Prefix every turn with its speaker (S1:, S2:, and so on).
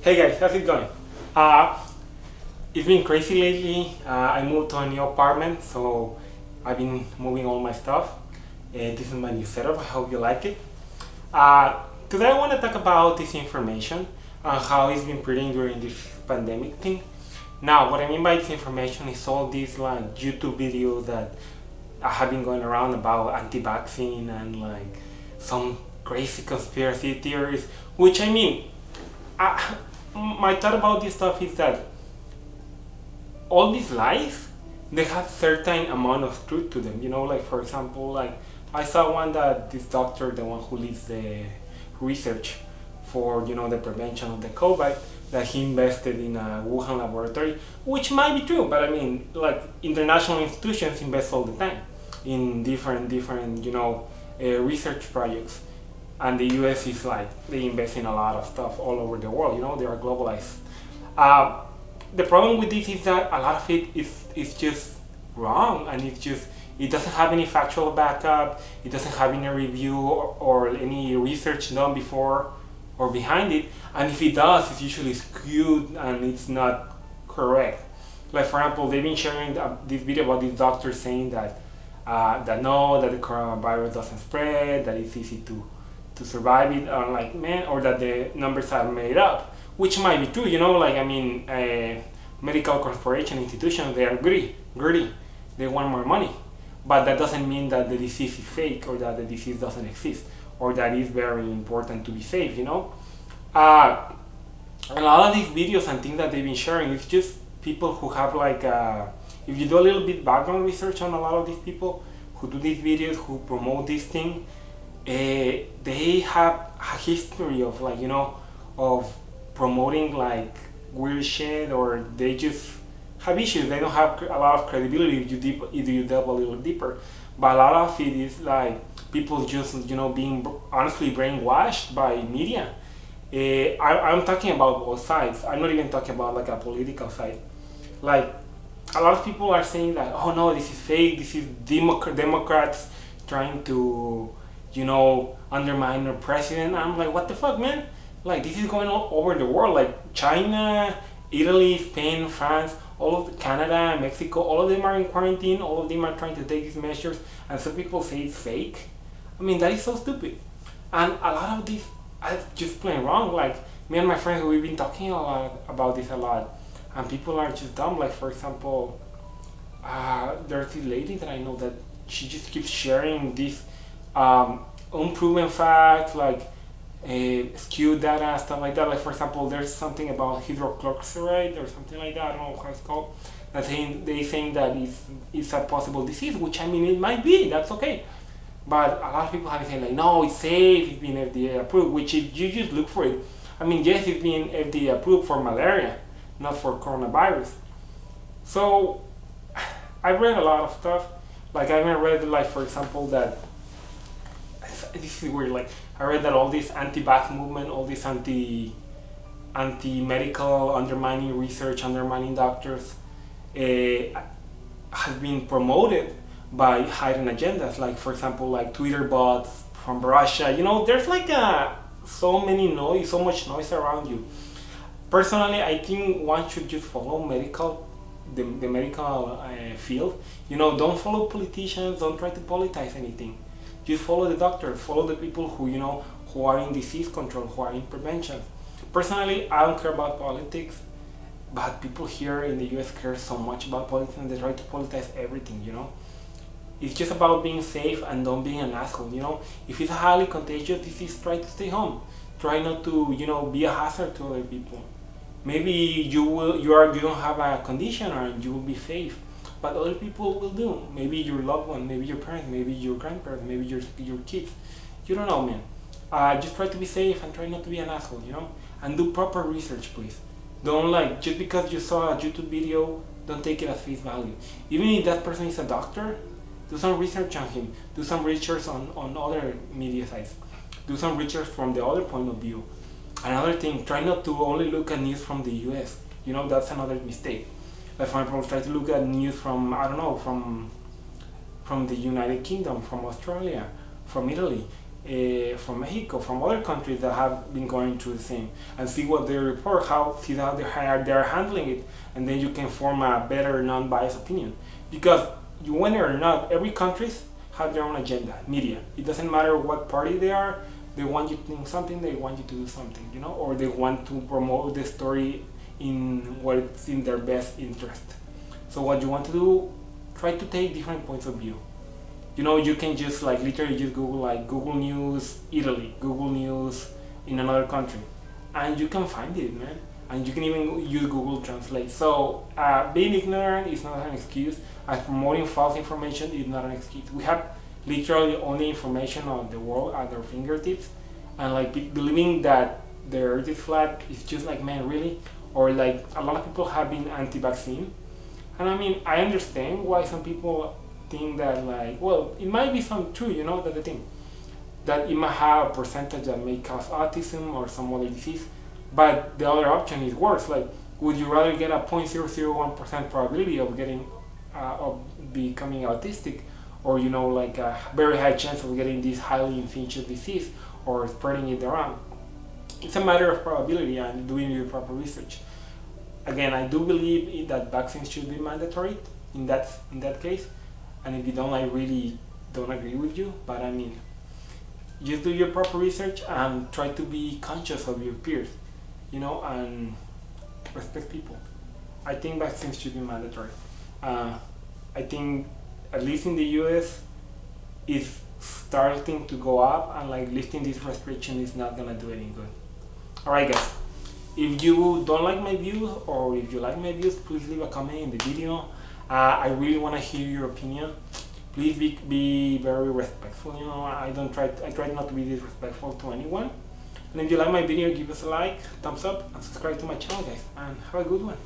S1: Hey guys, how's it going? Uh, it's been crazy lately. I moved to a new apartment, so I've been moving all my stuff. This is my new setup. I hope you like it. Today I want to talk about disinformation and how it's been spreading during this pandemic thing. Now, what I mean by disinformation is all these like YouTube videos that have been going around about anti-vaccine and like some crazy conspiracy theories. Which I mean, my thought about this stuff is that all these lies, they have certain amount of truth to them. You know, like for example, like I saw one that this doctor, the one who leads the research for the prevention of the COVID, that he invested in a Wuhan laboratory, which might be true, but I mean, like international institutions invest all the time in different research projects, and the U.S. is like they invest in a lot of stuff all over the world. You know, they are globalized. The problem with this is that a lot of it is just wrong, and it doesn't have any factual backup. It doesn't have any review or any research done before or behind it, and if it does, it's usually skewed and it's not correct. Like for example, they've been sharing this video about this doctor saying that that the coronavirus doesn't spread, that it's easy to survive it, or like man, or that the numbers are made up, which might be true. You know, like I mean, medical corporation institutions, they are greedy, they want more money, but that doesn't mean that the disease is fake or that the disease doesn't exist or that it's very important to be safe. You know, a lot of these videos and things that they've been sharing, it's just people who have like if you do a little bit background research on a lot of these people who do these videos, who promote this thing, they have a history of like of promoting like weird shit, or they just have issues. They don't have a lot of credibility if you delve a little deeper. But a lot of it is like people just being honestly brainwashed by media. I'm talking about both sides. I'm not even talking about like a political side. Like a lot of people are saying that, oh no, this is fake. This is Democrats trying to undermine their president. I'm like, what the fuck, man? Like this is going all over the world. Like China, Italy, Spain, France, all of Canada, Mexico, all of them are in quarantine. All of them are trying to take these measures, and some people say it's fake. I mean, that is so stupid. And a lot of this is just plain wrong. Like me and my friends, we've been talking a lot about this a lot, and people are just dumb. Like for example, there's this lady that I know that she just keeps sharing these unproven facts, like skewed data, stuff like that. Like for example, there's something about hydroxychloroquine or something like that. I don't know how it's called. They saying that it's a possible disease, which I mean it might be. That's okay. But a lot of people have been saying like, no, it's safe. It's been FDA approved. Which if you just look for it, I mean, yes, it's been FDA approved for malaria, not for coronavirus. So I read a lot of stuff. Like I even read like for example that this is weird. Like I read that all this anti-vax movement, all this anti-medical undermining research, undermining doctors, has been promoted by hidden agendas. Like for example, like Twitter bots from Russia. You know, there's like so much noise around you. Personally, I think one should just follow the medical field. You know, don't follow politicians. Don't try to politicize anything. Just follow the doctors, follow the people who are in disease control, who are in prevention. Personally, I don't care about politics, but people here in the US care so much about politics, and they try to politicize everything, It's just about being safe and don't being an asshole, If it's a highly contagious disease, try to stay home. Try not to, be a hazard to other people. Maybe you don't have a condition and you will be safe, but other people will do. Maybe your loved one, maybe your parents, maybe your grandparents, maybe your kids. You don't know, man. Just try to be safe and try not to be an asshole, And do proper research, please. Don't just because you saw a YouTube video, don't take it at face value. Even if that person is a doctor, do some research on him. Do some research on other media sites. Do some research from the other point of view. Another thing, try not to only look at news from the US. That's another mistake. Like for example, try to look at news from, I don't know, from the United Kingdom, from Australia, from Italy. from Mexico, from other countries that have been going through the same, and see what they report, see how they're handling it, and then you can form a better non-biased opinion. Because you want it or not, every country have their own agenda. Media, it doesn't matter what party they are, they want you to think something, they want you to do something, you know, or they want to promote the story in what's in their best interest. So what you want to do, try to take different points of view. You know, you can just like literally just Google like Google News Italy, Google News in another country, and you can find it, man. And you can even use Google Translate. So being ignorant is not an excuse, and promoting false information is not an excuse. We have literally only information on the world at our fingertips, and like believing that the earth is flat is just like, man, really? Or like a lot of people have been anti-vaccine, and I mean, I understand why some people think that, like, well, it might be some true, you know, that the thing that it might have a percentage that may cause autism or some other disease, but the other option is worse. Like, would you rather get a 0.001% probability of getting of becoming autistic, or, you know, like a very high chance of getting this highly infectious disease or spreading it around? It's a matter of probability and doing your proper research. Again, I do believe that vaccines should be mandatory in that case. And if you don't, I really don't agree with you. But I mean, just do your proper research and try to be conscious of your peers, you know, and respect people. I think vaccines should be mandatory. I think, at least in the US, it's starting to go up, and like lifting this restriction is not gonna do any good. Alright guys, if you don't like my views, or if you like my views, please leave a comment in the video. I really want to hear your opinion. Please be very respectful. You know, I try not to be disrespectful to anyone. And if you like my video, give us a like, thumbs up, and subscribe to my channel, guys. And have a good one.